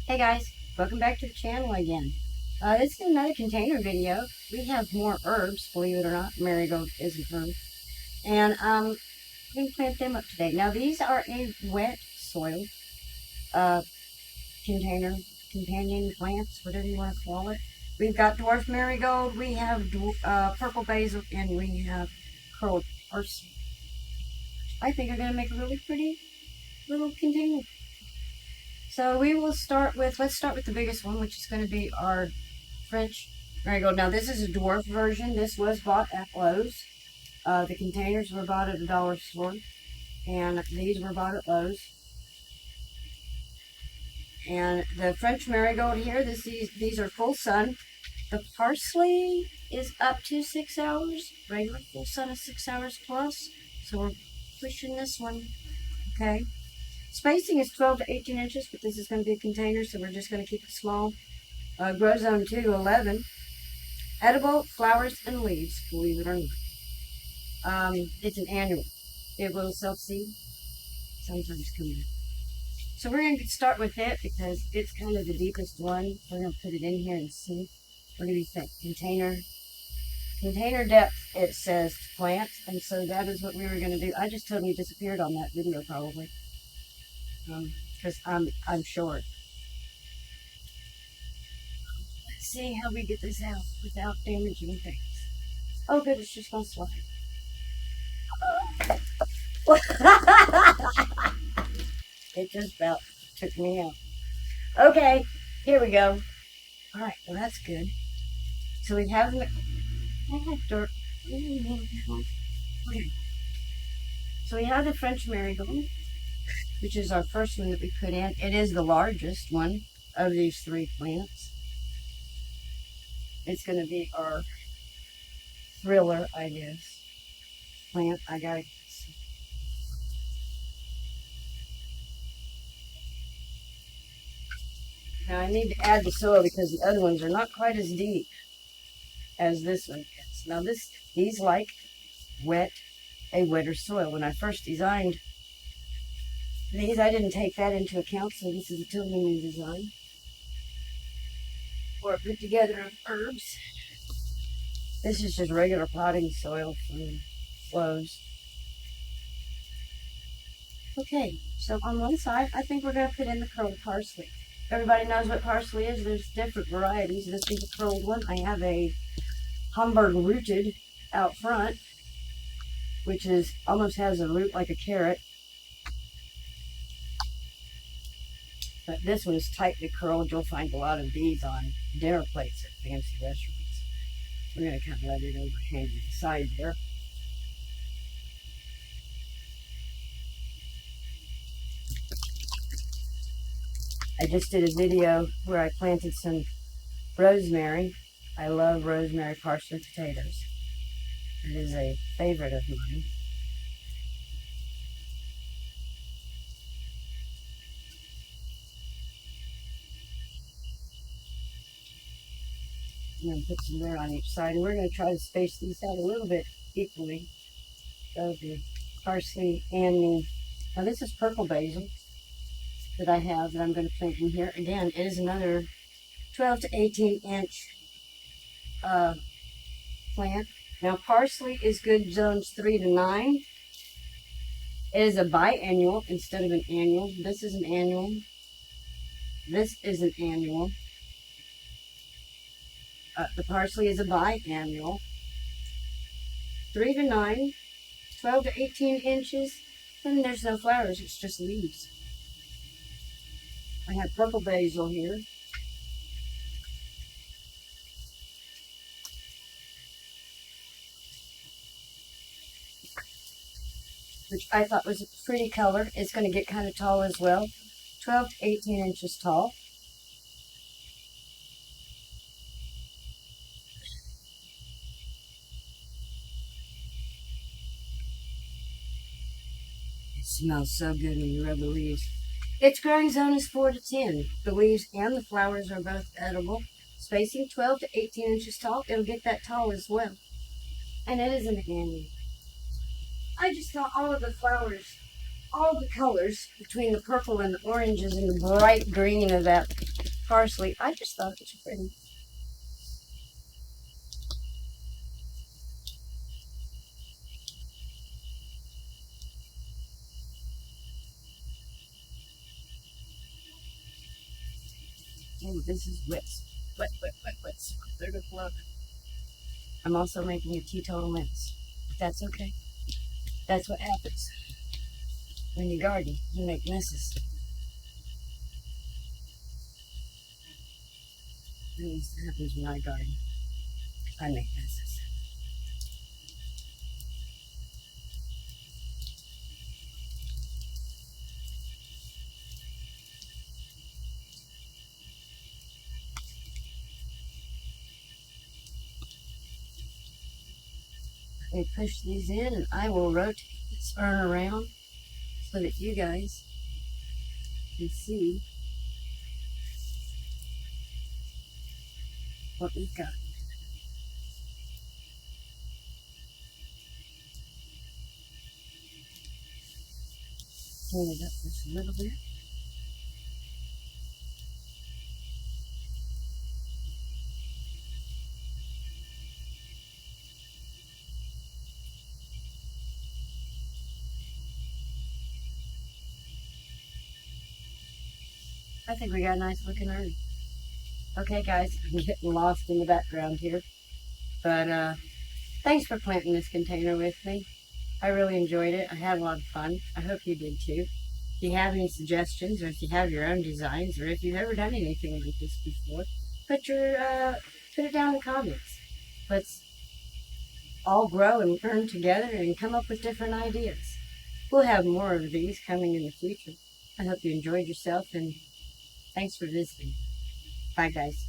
Hey guys, welcome back to the channel again. This is another container video. We have more herbs, believe it or not. Marigold is an herb. And we're going to plant them up today. Now these are a wet soil uh, container, companion plants, whatever you want to call it. We've got dwarf marigold, we have purple basil, and we have curled parsley. I think are going to make a really pretty little container. So we will start with, let's start with the biggest one, which is going to be our French marigold. Now this is a dwarf version. This was bought at Lowe's. The containers were bought at a dollar store, and these were bought at Lowe's. And the French marigold here, these are full sun. The parsley is up to 6 hours. Regular full sun is 6 hours plus. So we're pushing this one. Okay. Spacing is 12 to 18 inches, but this is going to be a container, so we're just going to keep it small. Grow zone 2 to 11. Edible flowers and leaves, believe it or not. It's an annual. It will self-seed, sometimes come back. So we're going to start with it because it's kind of the deepest one. We're going to put it in here and see. What do you think? Container depth, it says to plant, and so that is what we were going to do. I just totally disappeared on that video probably because I'm short. Let's see how we get this out without damaging things. Oh good, it's just gonna slide. It just about took me out. Okay, here we go. All right, well that's good. So we have the dirt. Okay. So we have the French marigold, which is our first one that we put in. It is the largest one of these three plants. It's going to be our thriller, I guess, plant. I got to see. Now I need to add the soil because the other ones are not quite as deep as this one is. Now these like a wetter soil. When I first designed these, I didn't take that into account, so this is a totally new design. Or put together of herbs. This is just regular potting soil from Lowe's. Okay, so on one side, I think we're going to put in the curled parsley. Everybody knows what parsley is. There's different varieties. This is a curled one. I have a Hamburg rooted out front, which is almost has a root like a carrot. But this one is tightly curled. You'll find a lot of these on dinner plates at fancy restaurants. We're going to kind of let it overhang the side there. I just did a video where I planted some rosemary. I love rosemary parsley potatoes. It is a favorite of mine. I'm going to put some there on each side, and we're going to try to space these out a little bit equally. So the parsley and the, now this is purple basil that I have that I'm going to plant in here. Again, it is another 12 to 18 inch plant. Now parsley is good zones 3 to 9. It is a biannual instead of an annual. This is an annual. This is an annual. The parsley is a biannual. 3 to 9, 12 to 18 inches, and there's no flowers, it's just leaves. I have purple basil here. Which I thought was a pretty color. It's going to get kind of tall as well. 12 to 18 inches tall. It smells so good when you rub the leaves. Its growing zone is 4 to 10. The leaves and the flowers are both edible. Spacing 12 to 18 inches tall. It'll get that tall as well. And it is an annual. I just thought all of the flowers all the colors between the purple and the oranges and the bright green of that parsley. I just thought it was pretty. Oh, this is wet. Wet, wet, wet, wet. They're good luck. I'm also making a teetotal mess. But that's okay. That's what happens when you garden. You make messes. That happens when I garden. I make messes. I push these in and I will rotate this urn around so that you guys can see what we've got. Clean it up just a little bit. I think we got a nice looking urn. Okay, guys, I'm getting lost in the background here. But thanks for planting this container with me. I really enjoyed it. I had a lot of fun. I hope you did too. If you have any suggestions, or if you have your own designs, or if you've ever done anything like this before, put it down in the comments. Let's all grow and learn together and come up with different ideas. We'll have more of these coming in the future. I hope you enjoyed yourself and thanks for visiting. Bye, guys.